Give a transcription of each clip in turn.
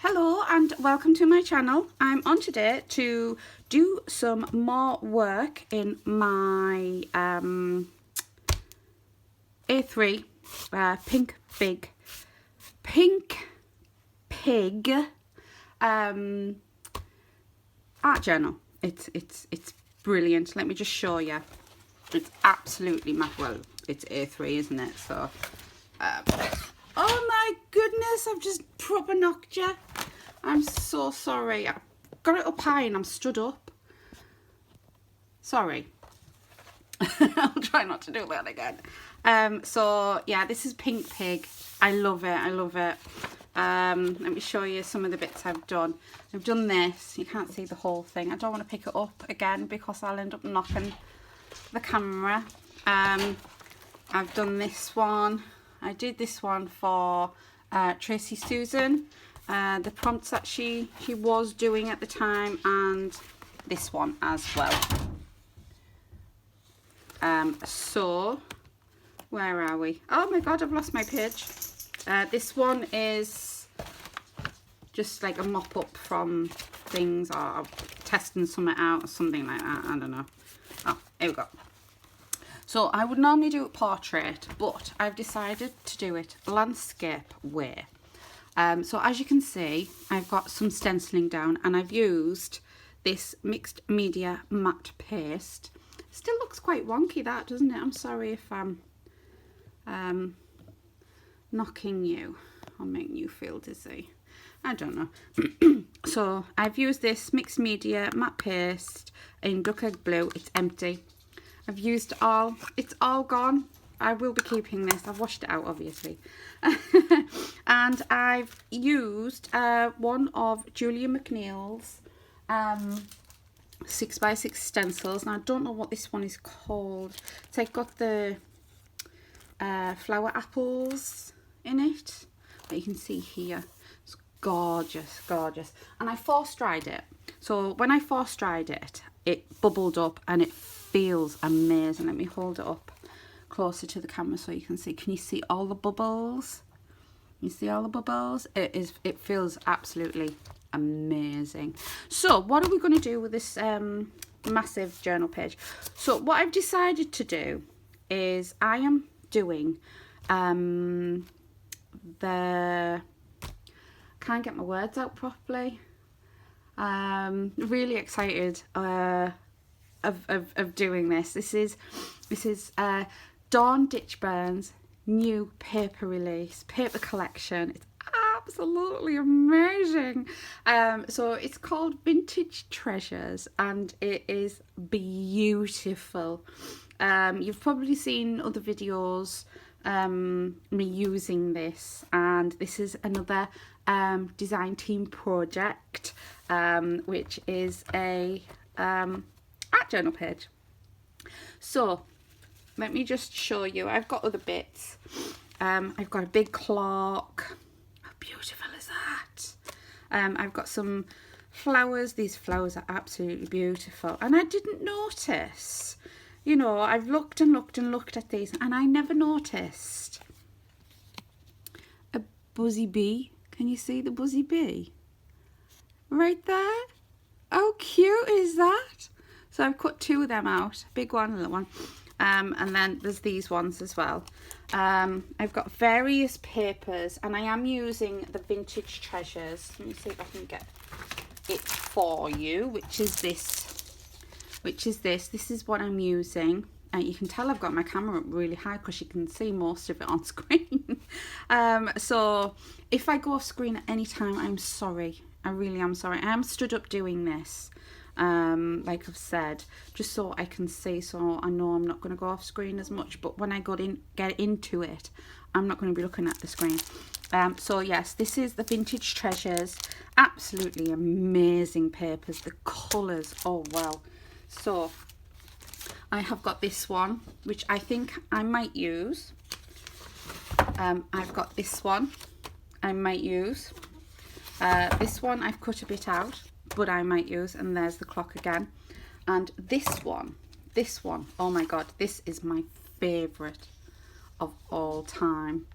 Hello and welcome to my channel. I'm on today to do some more work in my A3 pink pig art journal. It's brilliant. Let me just show you. It's absolutely well, it's A3, isn't it? So oh my goodness, I've just proper knocked you. I'm so sorry. I got it up high and I'm stood up. Sorry. I'll try not to do that again. So yeah, this is Pink Pig. I love it. I love it. Let me show you some of the bits I've done. I've done this. You can't see the whole thing. I don't want to pick it up again because I'll end up knocking the camera. I've done this one. I did this one for Tracy Susan, the prompts that she was doing at the time, and this one as well. So where are we? Oh my god, I've lost my page. This one is just like a mop up from things, or testing something out or something like that. I don't know. Oh, here we go. So I would normally do a portrait, but I've decided to do it landscape way. So as you can see, I've got some stenciling down and I've used this mixed media matte paste. Still looks quite wonky, that, doesn't it? I'm sorry if I'm knocking you or making you feel dizzy. I don't know. So I've used this mixed media matte paste in Duck Egg Blue. It's empty. I've used all, it's all gone. I will be keeping this. I've washed it out, obviously. And I've used one of Julia McNeill's 6x6 stencils. And I don't know what this one is called. It's like got the flower apples in it. But you can see here. It's gorgeous, gorgeous. And I force dried it. So when I force dried it, it bubbled up and it feels amazing. Let me hold it up closer to the camera so you can see. Can you see all the bubbles? You see all the bubbles? It feels absolutely amazing. So what are we going to do with this massive journal page? So what I've decided to do is I am doing the, can't get my words out properly. Really excited of doing this. This is Dawn Ditchburn's new paper release, paper collection. It's absolutely amazing. So it's called Vintage Treasures and it is beautiful. You've probably seen other videos me using this, and this is another design team project, which is a art journal page. So let me just show you. I've got other bits. I've got a big clock. How beautiful is that? I've got some flowers. These flowers are absolutely beautiful, and I didn't notice, you know, I've looked and looked and looked at these and I never noticed a buzzy bee. Can you see the buzzy bee right there? How cute is that? So I've cut two of them out, big one, little one, and then there's these ones as well. I've got various papers and I am using the Vintage Treasures. Let me see if I can get it for you, which is this. This is what I'm using. And you can tell I've got my camera up really high because you can see most of it on screen. So if I go off screen at any time, I'm sorry. I really am sorry. I am stood up doing this, like I've said, just so I can see, so I know I'm not going to go off screen as much. But when I get into it, I'm not going to be looking at the screen. So yes, this is the Vintage Treasures. Absolutely amazing papers. The colours, oh well. So I have got this one, which I think I might use. I've got this one I might use. This one I've cut a bit out, but I might use, and there's the clock again. And this one, oh my god, this is my favourite of all time.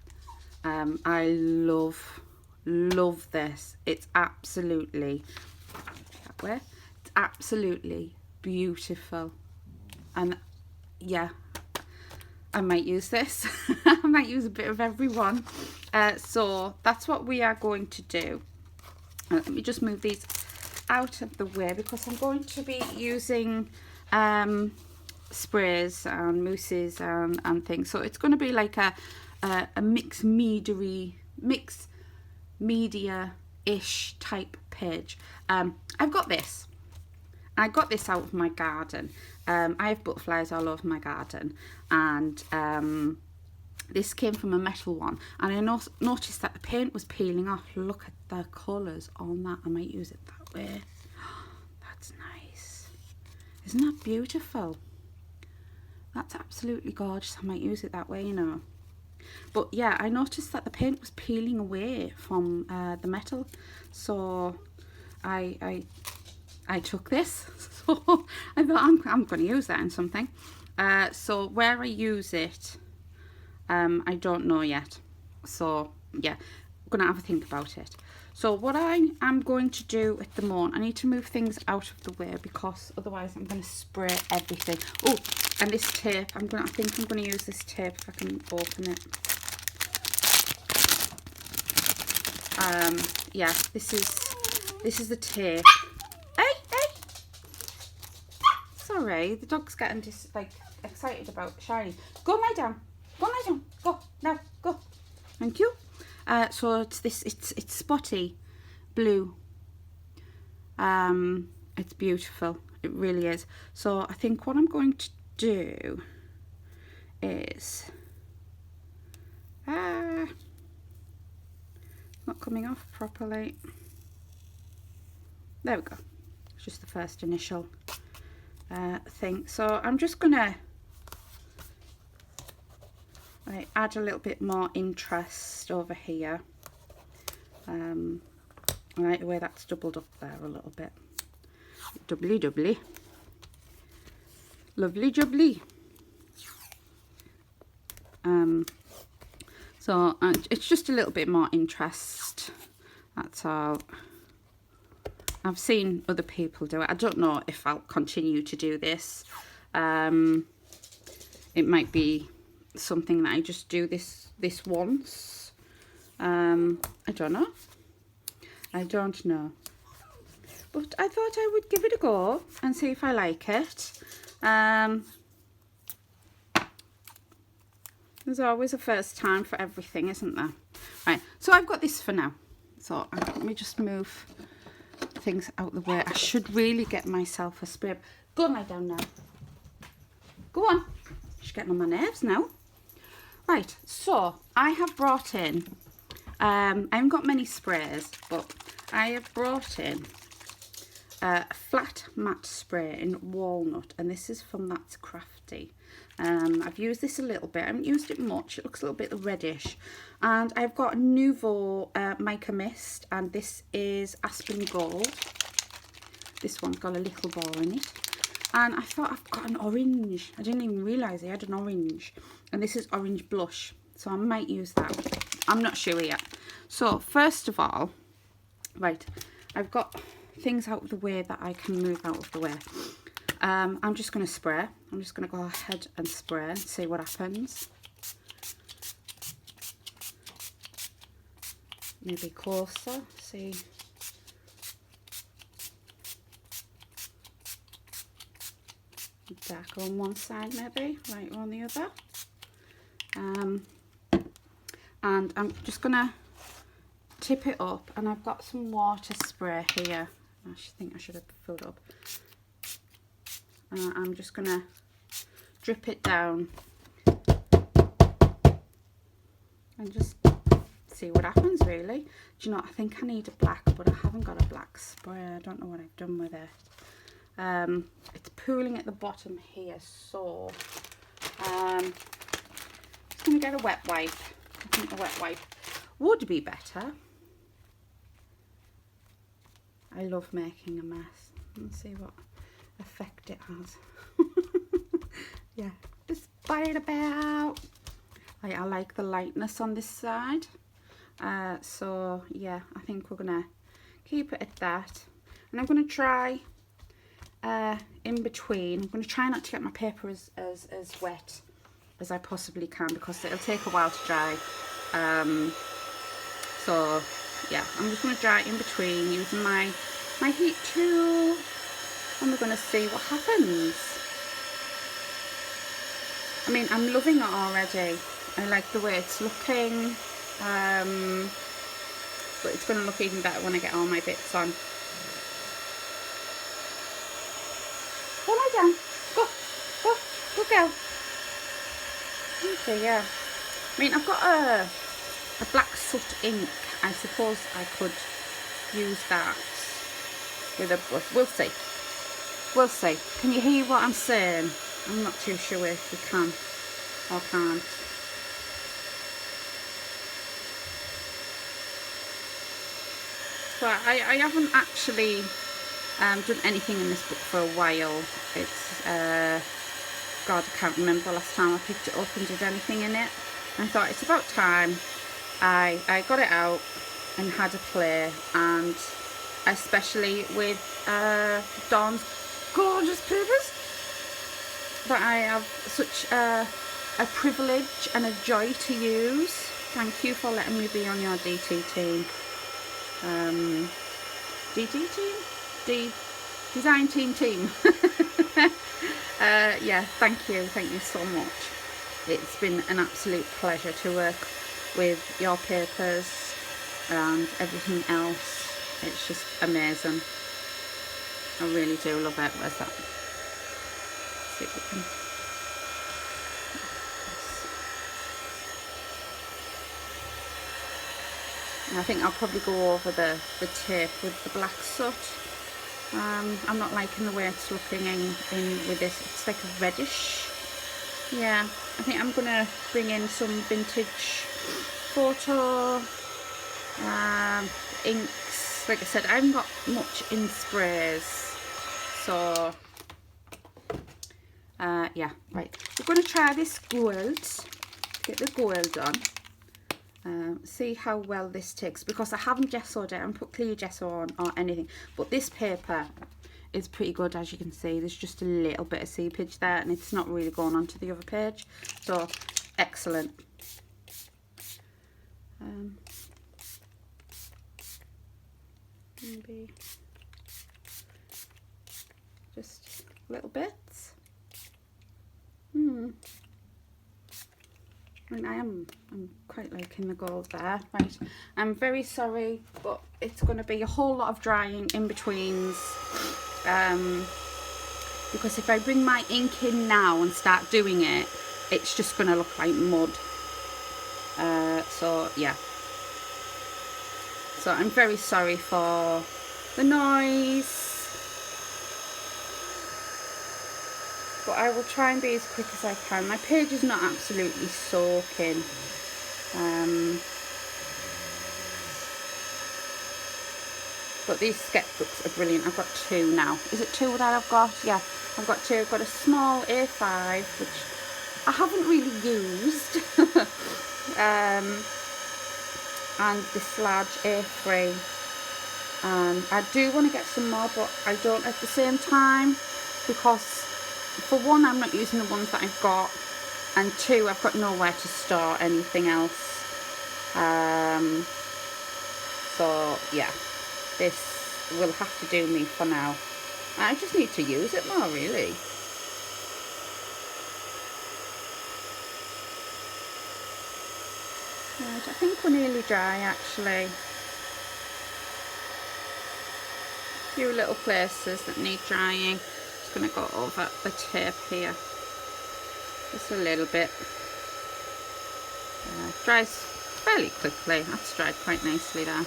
I love love this. It's absolutely, that way, it's absolutely beautiful. And yeah, I might use this. I might use a bit of everyone. So that's what we are going to do. Let me just move these out of the way because I'm going to be using sprays and mousses and things. So it's going to be like a mixed media-ish type page. I've got this. I got this out of my garden. I have butterflies all over my garden, and this came from a metal one, and I noticed that the paint was peeling off. Look at the colours on that. I might use it that way. That's nice. Isn't that beautiful? That's absolutely gorgeous. I might use it that way, you know. But yeah, I noticed that the paint was peeling away from the metal, so I took this. So I thought I'm going to use that in something. So where I use it, I don't know yet. So yeah, I'm going to have a think about it. So what I am going to do at the moment, I need to move things out of the way because otherwise I'm going to spray everything. Oh, and this tape, I think I'm going to use this tape if I can open it. Yeah, this is the tape. Hey! Sorry, the dog's getting just like excited about Shiny. Go lie down. Go lie down. Go now. Go. Thank you. So it's spotty blue. It's beautiful. It really is. So I think what I'm going to do is not coming off properly. There we go. It's just the first initial thing. So I'm just gonna add a little bit more interest over here. I like the way that's doubled up there a little bit. Doubly. Lovely jubbly. So it's just a little bit more interest, that's all. I've seen other people do it. I don't know if I'll continue to do this. It might be something that I just do this once. I don't know. But I thought I would give it a go and see if I like it. There's always a first time for everything, isn't there? Right, so I've got this for now. So let me just move things out the way. I should really get myself a spray. Go and lie down now. Go on. She's getting on my nerves now. Right, so I have brought in, I haven't got many sprays, but I have brought in a flat matte spray in walnut, and this is from That's Crafty. I've used this a little bit. I haven't used it much. It looks a little bit reddish. And I've got a Nouveau Mica Mist, and this is Aspen Gold. This one's got a little ball in it. And I thought I've got an orange. I didn't even realise I had an orange. And this is Orange Blush. So I might use that. I'm not sure yet. So first of all, right, I've got things out of the way that I can move out of the way. I'm just going to spray. I'm just going to go ahead and spray and see what happens. Maybe closer, see. Darker on one side maybe, lighter on the other. And I'm just going to tip it up, and I've got some water spray here. I think I should have filled up. I'm just going to drip it down and just see what happens, really. Do you know, I think I need a black, but I haven't got a black spray. I don't know what I've done with it. It's pooling at the bottom here, so I'm just going to get a wet wipe. I think a wet wipe would be better. I love making a mess. Let's see what effect it has. Yeah, just buy it about. I like the lightness on this side. So yeah, I think we're gonna keep it at that, and I'm gonna try in between, I'm gonna try not to get my paper as wet as I possibly can, because it'll take a while to dry. So yeah, I'm just gonna dry it in between using my heat tool, and we're gonna see what happens. I mean, I'm loving it already. I like the way it's looking, but it's going to look even better when I get all my bits on. Go lie down. Go girl. Okay, yeah. I mean, I've got a black soot ink. I suppose I could use that with a brush. We'll see. We'll see. Can you hear what I'm saying? I'm not too sure if you can or can't. So I haven't actually done anything in this book for a while. It's God, I can't remember the last time I picked it up and did anything in it. And I thought it's about time I got it out and had a play, and especially with Dawn's gorgeous papers that I have such a privilege and a joy to use. Thank you for letting me be on your DT team. DT team? Design team. Yeah, thank you so much. It's been an absolute pleasure to work with your papers and everything else. It's just amazing. I really do love it. Where's that? Let's see if we can. I think I'll probably go over the tape with the black soot. I'm not liking the way it's looking in with this. It's like a reddish. Yeah, I think I'm gonna bring in some vintage photo inks. Like I said, I haven't got much in sprays, so yeah, right. We're gonna try this gold. Get the gold on. See how well this takes, because I haven't gessoed it and put clear gesso on or anything, but this paper is pretty good. As you can see, there's just a little bit of seepage there, and it's not really going onto the other page, so excellent. Maybe just little bits. And I'm quite liking the gold there. Right, I'm very sorry, but it's going to be a whole lot of drying in betweens, because if I bring my ink in now and start doing it, it's just going to look like mud. So yeah, so I'm very sorry for the noise, but I will try and be as quick as I can. My page is not absolutely soaking. But these sketchbooks are brilliant. I've got two now. Is it two that I've got? Yeah, I've got two. I've got a small A5, which I haven't really used, and this large A3. I do want to get some more, but I don't at the same time, because for one, I'm not using the ones that I've got, and two, I've got nowhere to store anything else. So yeah, this will have to do me for now. I just need to use it more, really. Right, I think we're nearly dry, actually. A few little places that need drying. Just going to go over the tape here just a little bit. Dries fairly quickly. That's dried quite nicely there.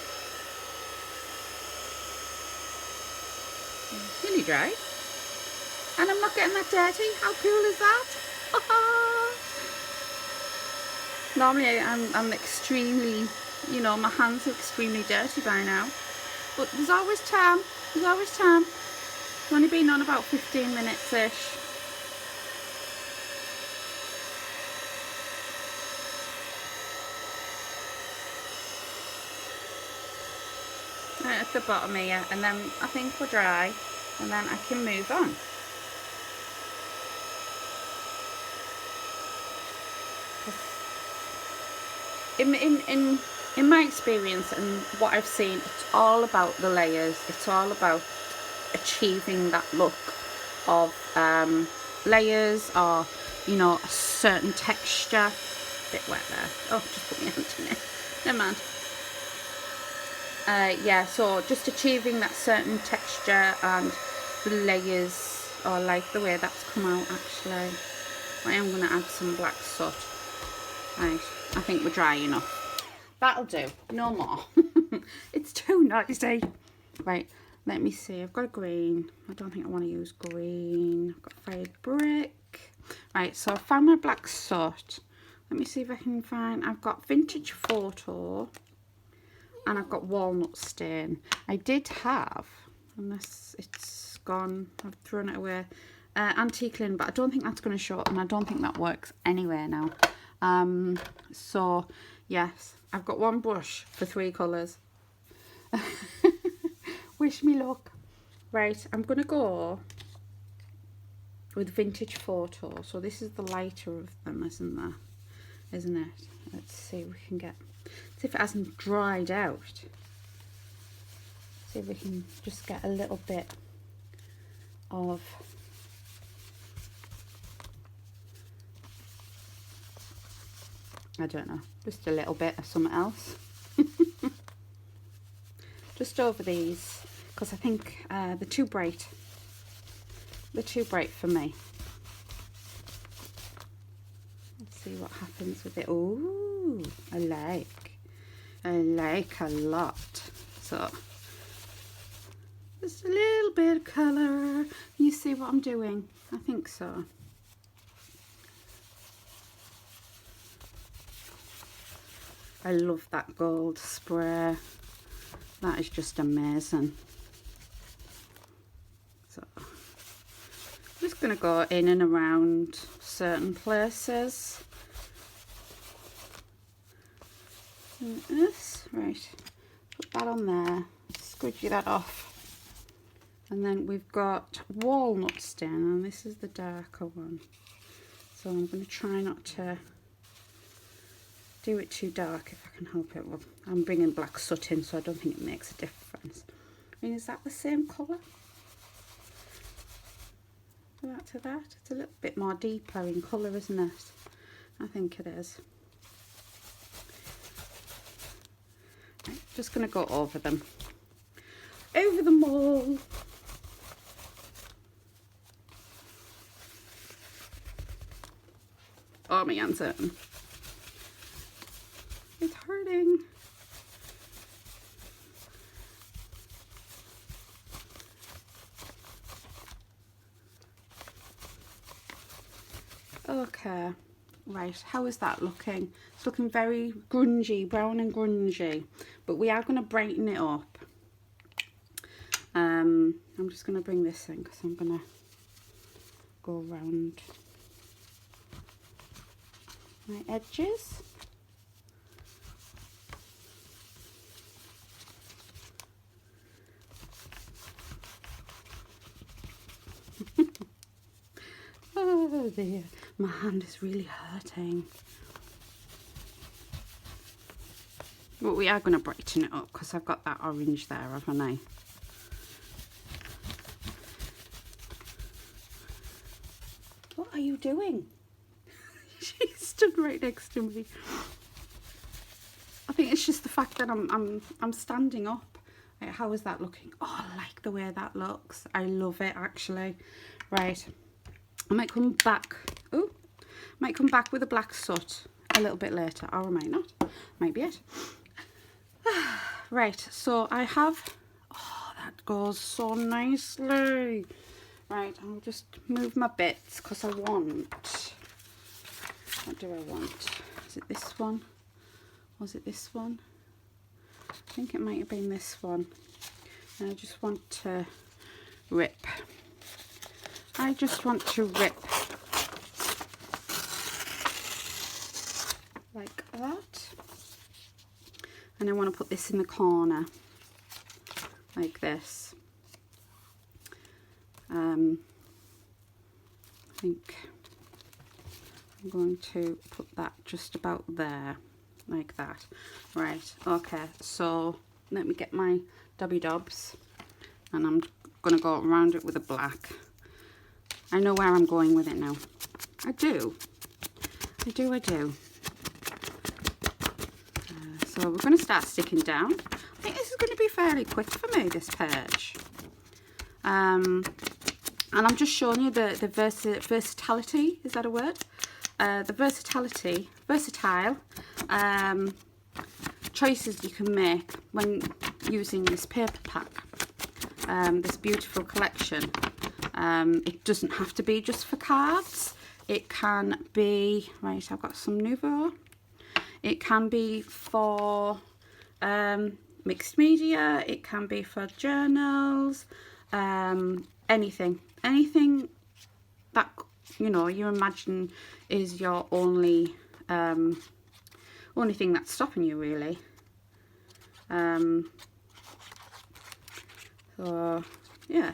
Nearly dry, and I'm not getting that dirty. How cool is that? Normally I'm extremely, you know, my hands are extremely dirty by now, but there's always time. There's always time. I've only been on about 15 minutes ish. right at the bottom here, and then I think we're dry, and then I can move on. In my experience and what I've seen, it's all about the layers. It's all about achieving that look of layers, or you know, a certain texture. Bit wet there. Oh, just put my hand in it. Never mind. Yeah, so just achieving that certain texture and the layers. Oh, I like the way that's come out actually. I am going to add some black soot. Right, I think we're dry enough. That'll do. No more. It's too noisy. Right, let me see. I've got a green. I don't think I want to use green. I've got fired brick. Right, so I found my black soot. Let me see if I can find... I've got vintage photo. And I've got walnut stain. I did have, unless it's gone, I've thrown it away, antique linen, but I don't think that's going to show up, and I don't think that works anywhere now. So yes, I've got one brush for 3 colours. Wish me luck. Right, I'm going to go with vintage photo. So this is the lighter of them, isn't it? Let's see if we can get... See if it hasn't dried out. See if we can just get a little bit of I don't know, just a little bit of something else. Just over these, because I think they're too bright. They're too bright for me. Let's see what happens with it. Ooh, I like a lot. So just a little bit of colour. You see what I'm doing? I think so. I love that gold spray. That is just amazing. So I'm just going to go in and around certain places. Like this. Right, put that on there, squidgy that off, and then we've got walnut stain, and this is the darker one, so I'm going to try not to do it too dark if I can help it. Well, I'm bringing black soot in, so I don't think it makes a difference. I mean, is that the same colour? That to that? It's a little bit more deeper in colour, isn't it? I think it is. Right, just going to go over them. Over them all. Oh, my hand's hurting. It's hurting. Okay, right, how is that looking? It's looking very grungy, brown and grungy, but we are going to brighten it up. I'm just going to bring this in because I'm going to go around my edges. Oh dear, my hand is really hurting. But we are going to brighten it up because I've got that orange there, haven't I? What are you doing? She stood right next to me. I think it's just the fact that I'm standing up. Right, how is that looking? Oh, I like the way that looks. I love it actually. Right. I might come back. Oh, might come back with a black soot a little bit later, or I might not. Might be it. Right, so I have. Oh, that goes so nicely. Right, I'll just move my bits because I want. What do I want? Is it this one? Was it this one? I think it might have been this one. And I just want to rip. I just want to rip like that, and I want to put this in the corner. like this. I think I'm going to put that just about there, like that. Right, okay, so let me get my Dobby Dobs, and I'm going to go around it with a black. I know where I'm going with it now. I do. So we're going to start sticking down. I think this is going to be fairly quick for me, this page. And I'm just showing you the versatility, is that a word? The versatile choices you can make when using this paper pack, this beautiful collection. It doesn't have to be just for cards. It can be, right, I've got some Nouveau. It can be for mixed media. It can be for journals. Anything that, you know, you imagine is your only thing that's stopping you, really. So yeah,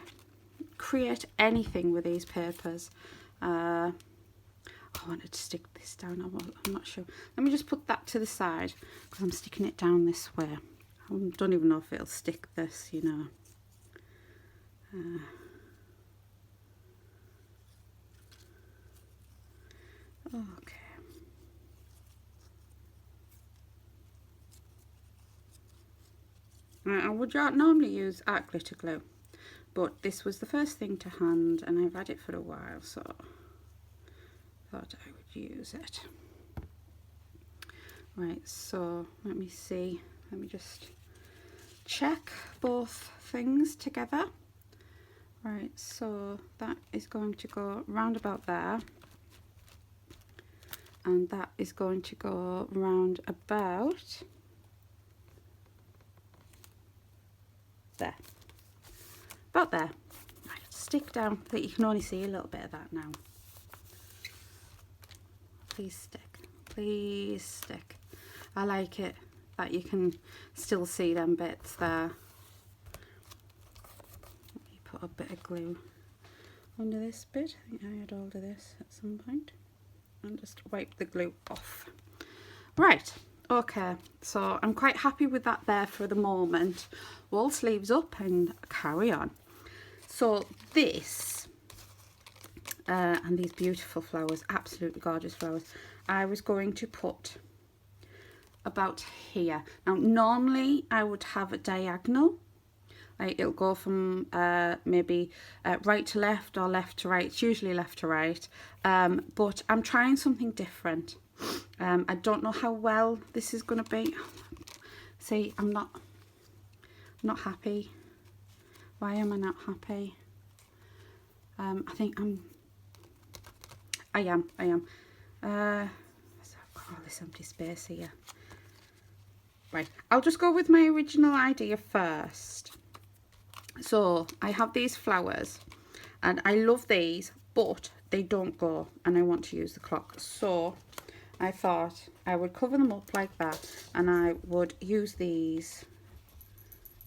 create anything with these papers. I wanted to stick this down. I'm not sure. Let me just put that to the side because I'm sticking it down this way. I don't even know if it'll stick this, you know. Okay. I would normally use art glitter glue, but this was the first thing to hand and I've had it for a while, so I thought I would use it. Right, so let me see. Let me just check both things together. Right, so that is going to go round about there. And that is going to go round about there. About there. Right, stick down that you can only see a little bit of that now. Please stick. Please stick. I like it that you can still see them bits there. Let me put a bit of glue under this bit. I think I had all of this at some point. And just wipe the glue off. Right, okay, so I'm quite happy with that there for the moment. Roll sleeves up and carry on. So this and these beautiful flowers, absolutely gorgeous flowers, I was going to put about here. Now normally I would have a diagonal. Like it'll go from maybe right to left or left to right. It's usually left to right, but I'm trying something different. I don't know how well this is going to be. See, I'm not happy. Why am I not happy? I think I am. So I've got all this empty space here. Right, I'll just go with my original idea first. So I have these flowers and I love these, but they don't go and I want to use the clock. So I thought I would cover them up like that and I would use these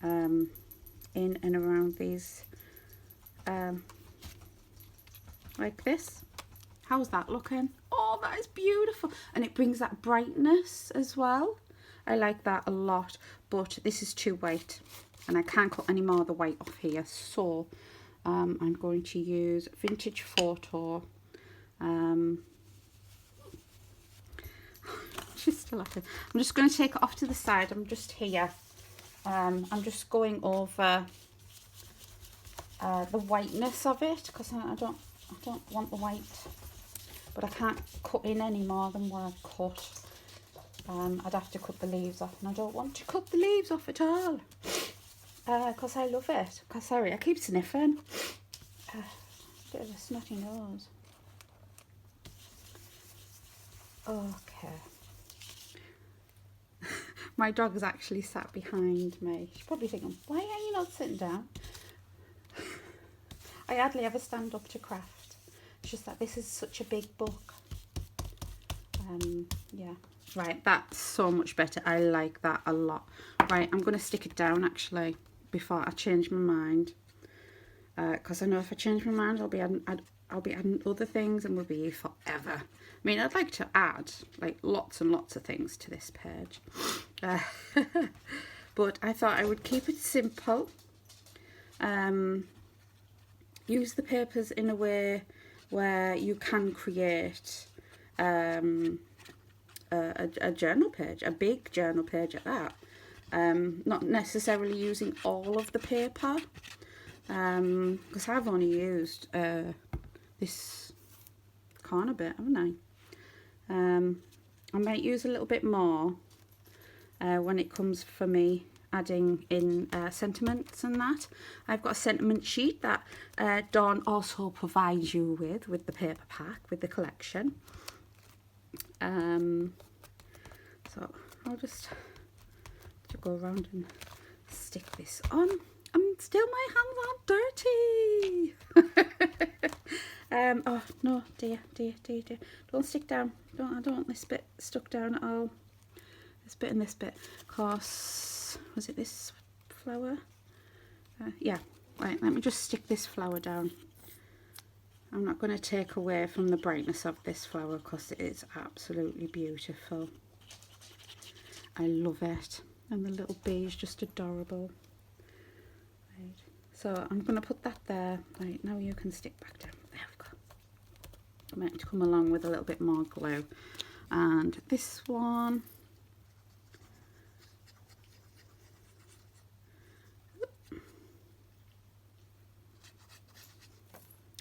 in and around these like this. How's that looking? Oh, that is beautiful. And it brings that brightness as well. I like that a lot, but this is too white. And I can't cut any more of the white off here, so I'm going to use Vintage Photo. She's still laughing. I'm just going to take it off to the side. I'm just here. I'm just going over the whiteness of it because I don't want the white, but I can't cut in any more than what I've cut. I'd have to cut the leaves off, and I don't want to cut the leaves off at all. Because I love it. Because, sorry, I keep sniffing. Bit of a snotty nose. Okay. My dog is actually sat behind me. She's probably thinking, why are you not sitting down? I hardly ever stand up to craft. It's just that this is such a big book. Yeah. Right, that's so much better. I like that a lot. Right, I'm going to stick it down actually. before I change my mind, because I know if I change my mind I'll be adding other things and we'll be here forever. I mean, I'd like to add like lots and lots of things to this page, but I thought I would keep it simple. Use the papers in a way where you can create a journal page, a big journal page at that. Not necessarily using all of the paper, because I've only used this corner bit, haven't I? I might use a little bit more when it comes for me adding in sentiments and that. I've got a sentiment sheet that Dawn also provides you with the paper pack, with the collection. So I'll just go around and stick this on. And still my hands are dirty. Oh no, dear. Don't stick down. I don't want this bit stuck down at all. This bit and this bit. Of course, was it this flower? Yeah. Right, let me just stick this flower down. I'm not going to take away from the brightness of this flower because it is absolutely beautiful. I love it. And the little bee is just adorable. Right. So I'm going to put that there. Right, now you can stick back down. There we go. I might have to come along with a little bit more glue. And this one.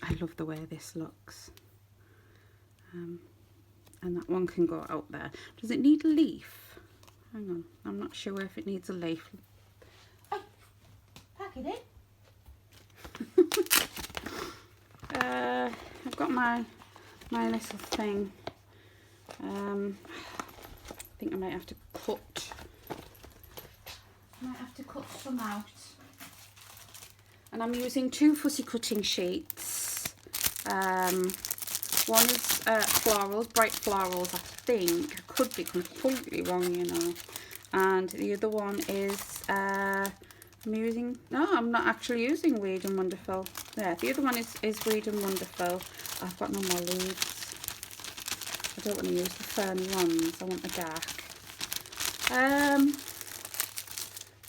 I love the way this looks. And that one can go out there. Does it need a leaf? Hang on, I'm not sure if it needs a leaf. Oh, pack it in. I've got my little thing. I think I might have to cut. Some out. And I'm using 2 fussy cutting sheets. One is florals, bright florals, I think. I could be completely wrong, you know. And the other one is, I'm not actually using Weed and Wonderful. Yeah, the other one is Weed and Wonderful. I've got no more leaves. I don't want to use the ferny ones. I want the dark.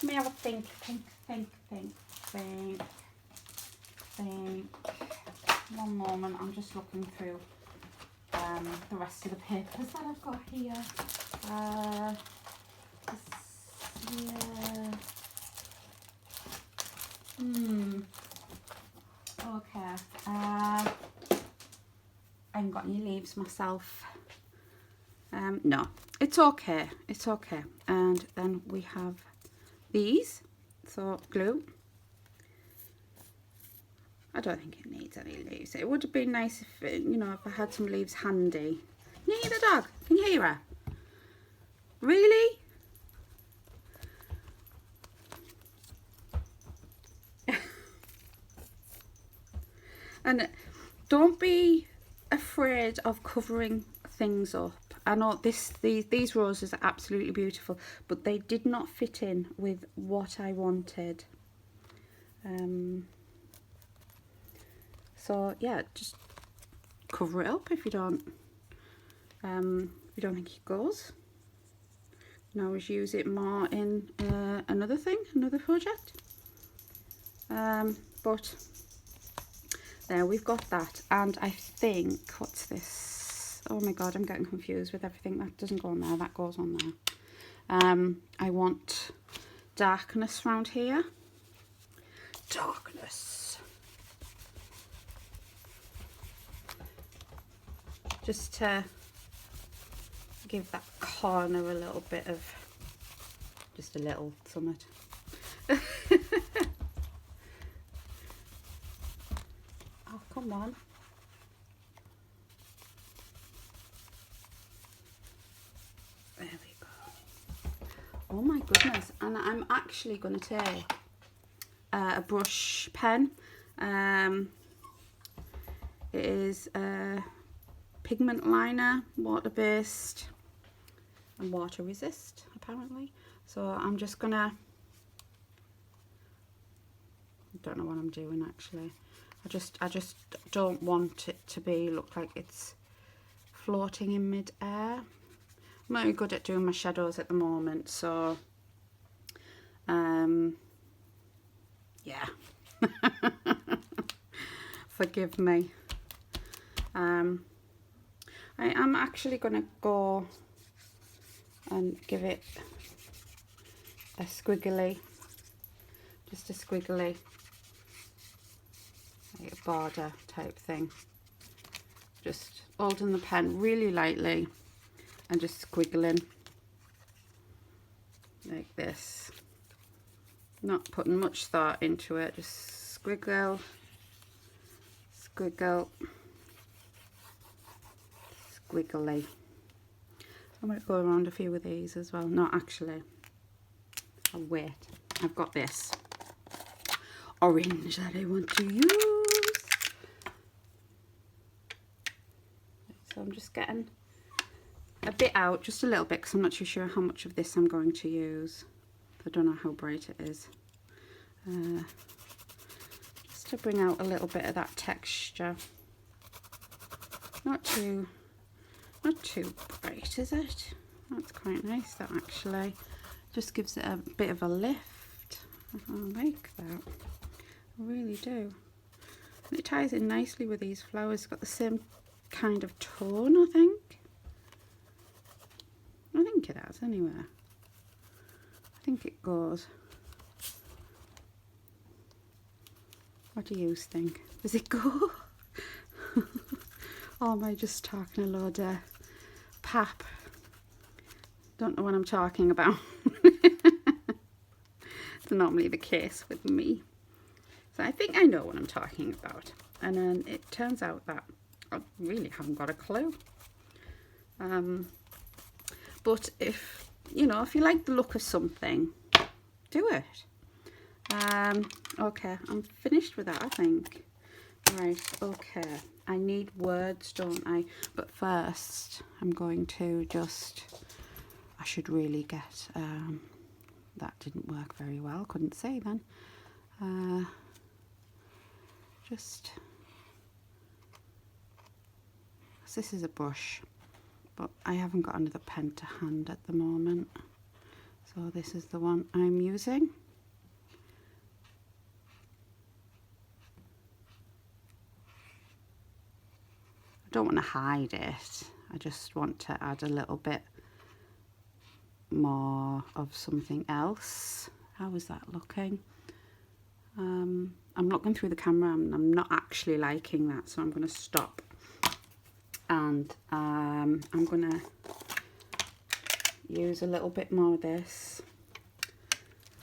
Let me have a think. One moment, I'm just looking through the rest of the papers that I've got here. Okay. I haven't got any leaves myself. No, it's okay. And then we have these. So glue. I don't think it needs any leaves. It would have been nice if, if I had some leaves handy. Can you hear the dog? Can you hear her? Really? And don't be afraid of covering things up. I know these roses are absolutely beautiful, but they did not fit in with what I wanted. So yeah, just cover it up if you don't think it goes. You can always use it more in another project. But there, we've got that. And I think, what's this? Oh my god, I'm getting confused with everything. That doesn't go on there, that goes on there. I want darkness around here. Darkness. Just to give that corner a little bit of, just a little summit. Oh, come on. There we go. Oh my goodness. And I'm actually going to take a brush pen. It is pigment liner, water based and water resist apparently. So I'm just gonna don't know what I'm doing actually. I just don't want it to look like it's floating in mid-air. I'm not very good at doing my shadows at the moment, so yeah. Forgive me. I am actually gonna go and give it a squiggly, just a squiggly, like a border type thing. Just holding the pen really lightly and just squiggling like this. Not putting much thought into it, just squiggle, squiggle, squiggly. I'm going to go around a few of these as well. No, actually, I'll wait. I've got this orange that I want to use. So I'm just getting a bit out, just a little bit, because I'm not too sure how much of this I'm going to use. I don't know how bright it is. Just to bring out a little bit of that texture. Not too bright, is it? That's quite nice, that actually. Just gives it a bit of a lift. I like that. I really do. And it ties in nicely with these flowers. It's got the same kind of tone, I think. I think it has, anyway. I think it goes. What do you think? Does it go? Or am I just talking a load of pap? Don't know what I'm talking about. It's normally the case with me. So I think I know what I'm talking about. And then it turns out that I really haven't got a clue. But if, you know, if you like the look of something, do it. Okay, I'm finished with that, I think. Right, okay. I need words, don't I? But first, I'm going to just, I should really get, that didn't work very well, couldn't say then. Just, this is a brush, but I haven't got another pen to hand at the moment. So this is the one I'm using. I don't want to hide it. I just want to add a little bit more of something else. How is that looking? I'm looking through the camera and I'm not actually liking that, so I'm going to stop. And I'm going to use a little bit more of this.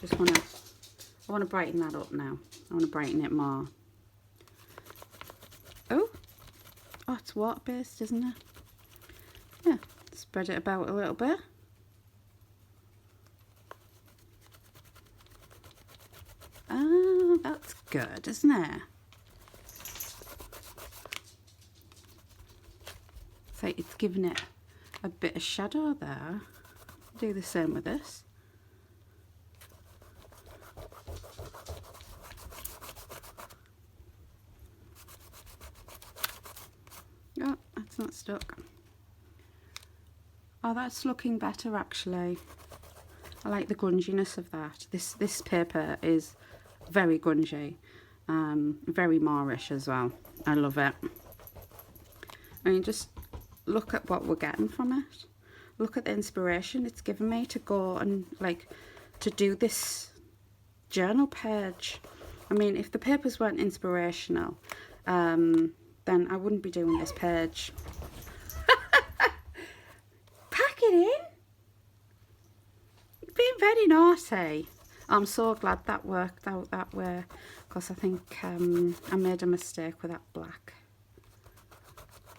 I want to brighten that up now. I want to brighten it more. Oh, it's water based, isn't it? Yeah, spread it about a little bit. Oh, that's good, isn't it? So it's giving it a bit of shadow there. Do the same with this. Oh, that's not stuck. Oh, that's looking better actually. I like the grunginess of that. This paper is very grungy, very Moorish as well. I love it. I mean, just look at what we're getting from it. Look at the inspiration it's given me to go and like to do this journal page. I mean, if the papers weren't inspirational, then I wouldn't be doing this page. Pack it in. You're being very naughty. I'm so glad that worked out that way, because I think I made a mistake with that black.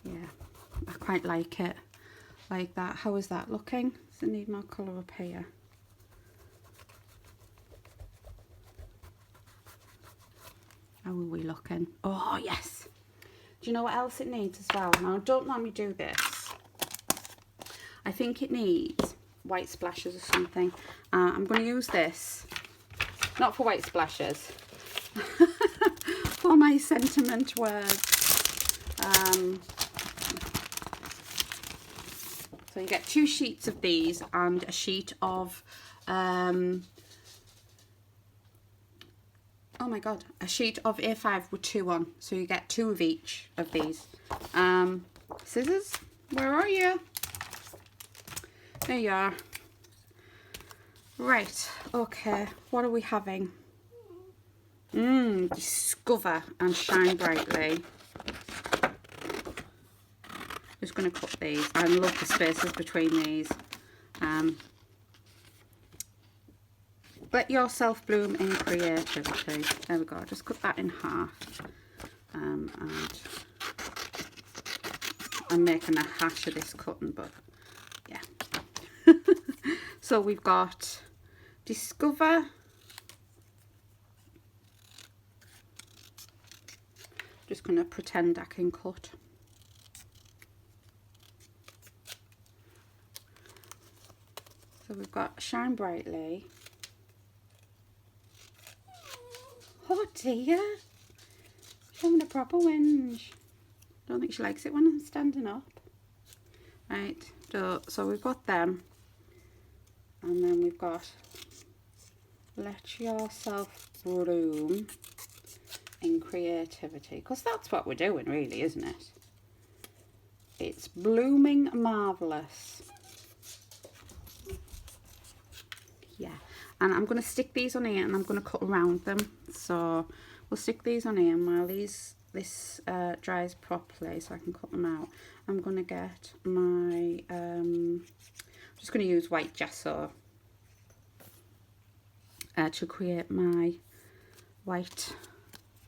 Yeah, I quite like it like that. How is that looking? Does it need more colour up here? How are we looking? Oh yes. Do you know what else it needs as well? Now don't let me do this. I think it needs white splashes or something. I'm going to use this, not for white splashes. for my sentiment words. So you get 2 sheets of these and a sheet of, oh my god, a sheet of A5 with 2 on. So you get 2 of each of these. Scissors, where are you? There you are. Right, okay, what are we having? Discover and Shine Brightly. Just going to cut these. I love the spaces between these. Let yourself bloom in creativity. There we go. Just cut that in half. And I'm making a hash of this cutting, but yeah. So we've got Discover. Just going to pretend I can cut. So we've got Shine Brightly. Oh dear, she's having a proper whinge. Don't think she likes it when I'm standing up. Right, so we've got them. And then we've got Let Yourself Bloom in Creativity. Because that's what we're doing really, isn't it? It's blooming marvellous. Yeah, and I'm going to stick these on here and I'm going to cut around them. So we'll stick these on here, and while this dries properly so I can cut them out, I'm going to get my, I'm just going to use white gesso to create my white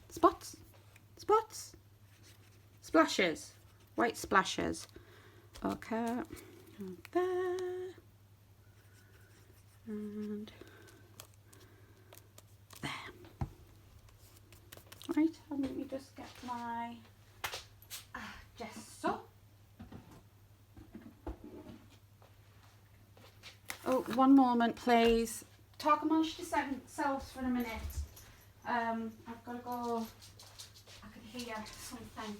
splashes, white splashes. Okay, there. And there. Right, and let me just get my gesso. Oh, one moment please. Talk amongst yourselves for a minute. I've got to go. I can hear something.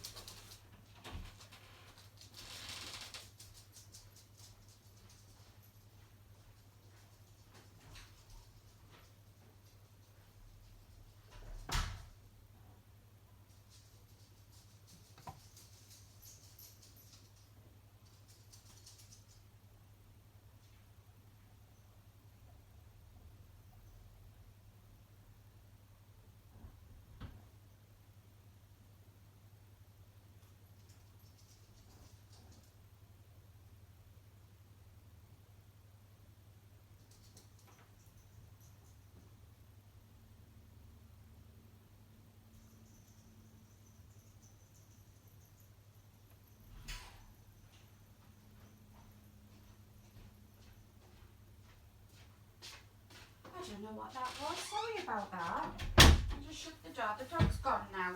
I don't know what that was. Sorry about that. I just shut the door. The dog's gone now.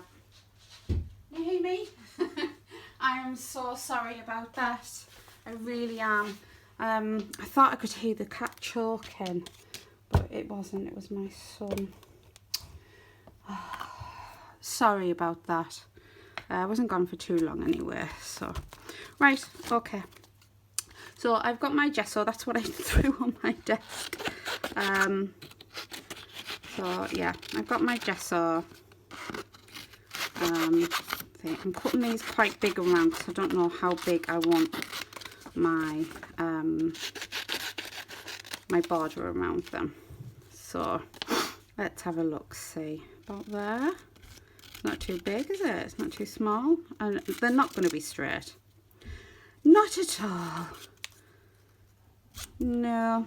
You hear me? I am so sorry about that. I really am. I thought I could hear the cat choking, but it wasn't. It was my son. Sorry about that. I wasn't gone for too long anyway. So, right, okay. So I've got my gesso. That's what I threw on my desk. So yeah, I've got my gesso. I'm cutting these quite big around because I don't know how big I want my my border around them. So let's have a look. See about there. It's not too big, is it? It's not too small, and they're not going to be straight. Not at all. No.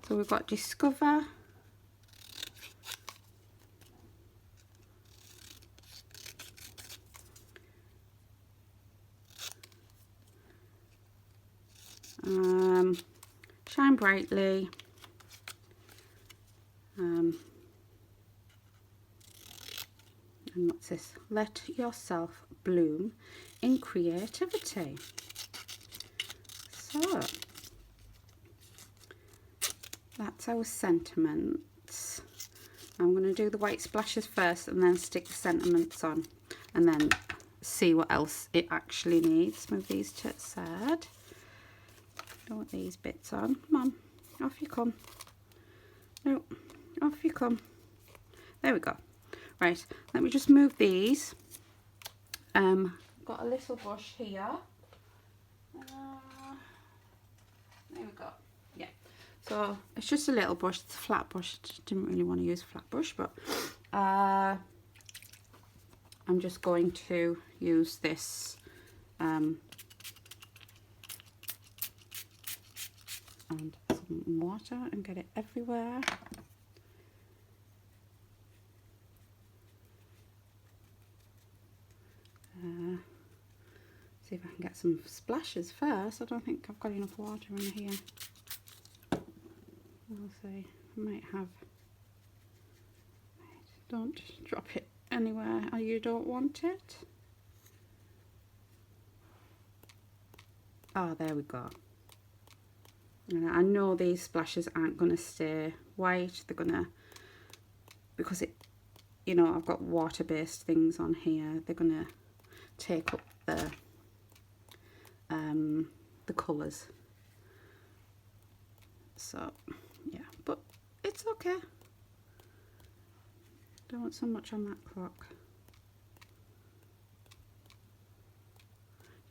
So we've got Discover. Shine Brightly. And what's this? Let Yourself Bloom in Creativity. So that's our sentiments. I'm going to do the white splashes first and then stick the sentiments on and then see what else it actually needs. Move these to the side. Don't want these bits on. Come on, off you come. No, off you come. There we go. Right, let me just move these. Got a little brush here. There we go. Yeah. So it's just a little brush. It's a flat brush. I didn't really want to use a flat brush, but I'm just going to use this and some water and get it everywhere. See if I can get some splashes first. I don't think I've got enough water in here. We'll see. I might have. Don't drop it anywhere you don't want it. Oh, there we go. And I know these splashes aren't going to stay white. They're going to, because it, you know, I've got water-based things on here. They're going to take up the colours. So yeah, but it's okay. Don't want so much on that clock.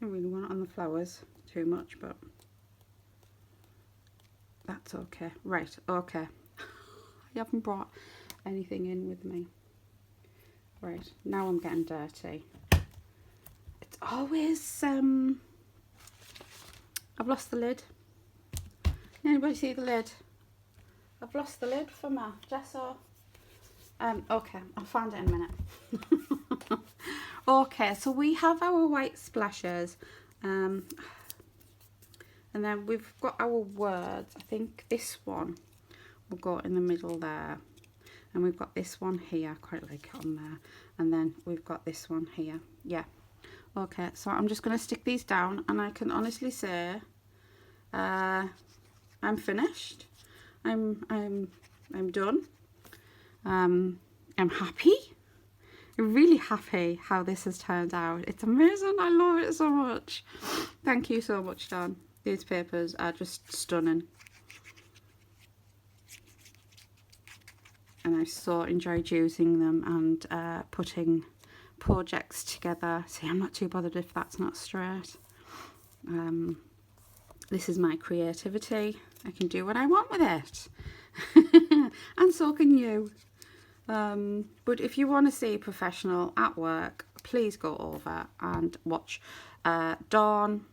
Don't really want it on the flowers too much, but that's okay. Right, okay. I haven't brought anything in with me. Right, now I'm getting dirty. It's always I've lost the lid. Anybody see the lid? I've lost the lid for my gesso. Okay, I'll find it in a minute. Okay, so we have our white splashes, and then we've got our words. I think this one will go in the middle there, and we've got this one here. I quite like it on there, and then we've got this one here. Yeah. Okay, so I'm just going to stick these down, and I can honestly say I'm finished. I'm done. I'm happy. I'm really happy how this has turned out. It's amazing. I love it so much. Thank you so much, Dan. These papers are just stunning. And I so enjoyed using them and putting projects together. See, I'm not too bothered if that's not straight. This is my creativity. I can do what I want with it. And so can you. But if you want to see professional at work, please go over and watch Dawn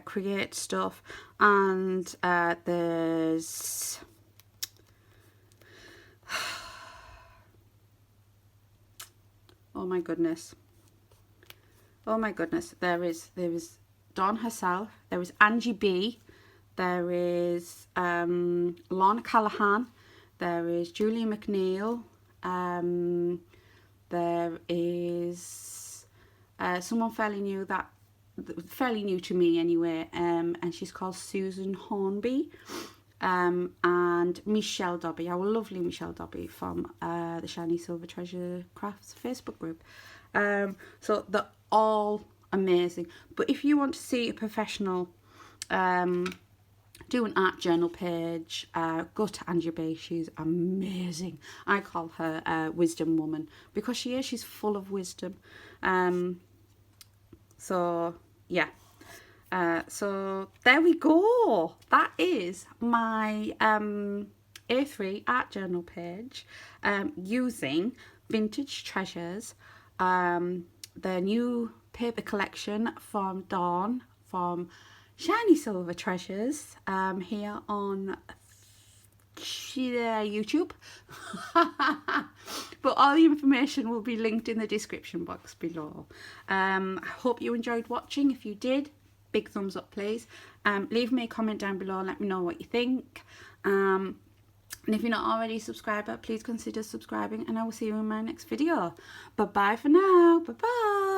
create stuff. And there's oh my goodness, there is Dawn herself, there is Angie B, there is Lorna Callaghan, there is Julie McNeill, there is someone fairly new to me anyway, and she's called Susan Hornby, and Michelle Dobby, our lovely Michelle Dobby from the ShinySilverTreasures Crafts Facebook group. So they're all amazing. But if you want to see a professional do an art journal page, go to Angie B. She's amazing. I call her wisdom woman because she is. She's full of wisdom. So yeah. So there we go. That is my A3 art journal page using Vintage Treasures, the new paper collection from Dawn from ShinySilverTreasures, here on YouTube. But all the information will be linked in the description box below. I hope you enjoyed watching. If you did, big thumbs up please. Leave me a comment down below, let me know what you think. And if you're not already a subscriber, please consider subscribing, and I will see you in my next video. Bye bye for now. Bye bye.